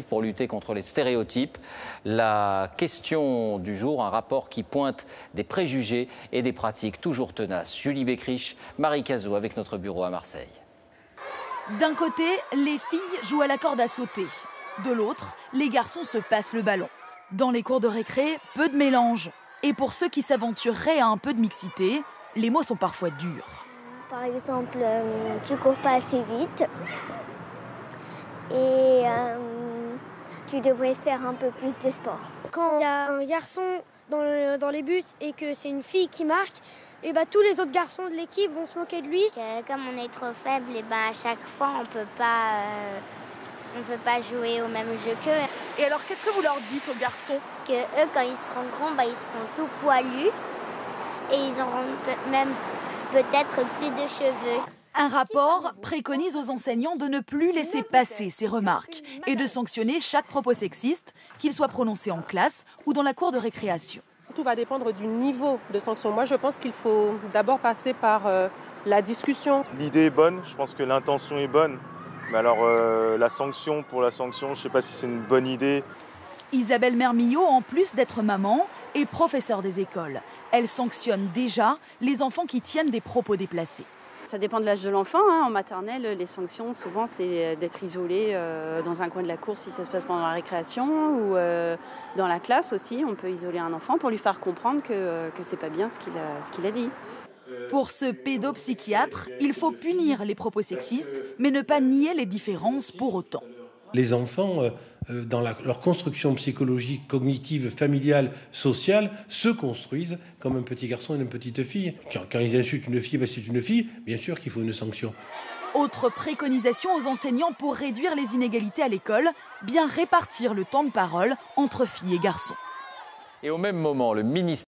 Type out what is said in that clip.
pour lutter contre les stéréotypes. La question du jour, un rapport qui pointe des préjugés et des pratiques toujours tenaces. Julie Beckrich, Marie Cazot avec notre bureau à Marseille. D'un côté, les filles jouent à la corde à sauter. De l'autre, les garçons se passent le ballon. Dans les cours de récré, peu de mélange. Et pour ceux qui s'aventureraient à un peu de mixité, les mots sont parfois durs. Par exemple, tu cours pas assez vite et tu devrais faire un peu plus de sport. Quand il y a un garçon dans les buts et que c'est une fille qui marque, et tous les autres garçons de l'équipe vont se moquer de lui. Comme on est trop faible, et à chaque fois on peut pas jouer au même jeu qu'eux. Et alors, qu'est-ce que vous leur dites aux garçons? Que eux, quand ils seront grands, ils seront tout poilus et ils auront même peut-être plus de cheveux. Un rapport préconise aux enseignants de ne plus laisser passer ces remarques et de sanctionner chaque propos sexiste, qu'il soit prononcé en classe ou dans la cour de récréation. Tout va dépendre du niveau de sanction. Moi, je pense qu'il faut d'abord passer par la discussion. L'idée est bonne, je pense que l'intention est bonne. Mais alors, la sanction pour la sanction, je ne sais pas si c'est une bonne idée. Isabelle Mermillot, en plus d'être maman, est professeure des écoles. Elle sanctionne déjà les enfants qui tiennent des propos déplacés. Ça dépend de l'âge de l'enfant. En maternelle, les sanctions, souvent, c'est d'être isolé dans un coin de la cour si ça se passe pendant la récréation ou dans la classe aussi. On peut isoler un enfant pour lui faire comprendre que c'est pas bien ce qu'il a dit. Pour ce pédopsychiatre, il faut punir les propos sexistes, mais ne pas nier les différences pour autant. Les enfants, dans leur construction psychologique, cognitive, familiale, sociale, se construisent comme un petit garçon et une petite fille. Quand ils insultent une fille, c'est une fille, bien sûr qu'il faut une sanction. Autre préconisation aux enseignants pour réduire les inégalités à l'école, bien répartir le temps de parole entre filles et garçons. Et au même moment, le ministère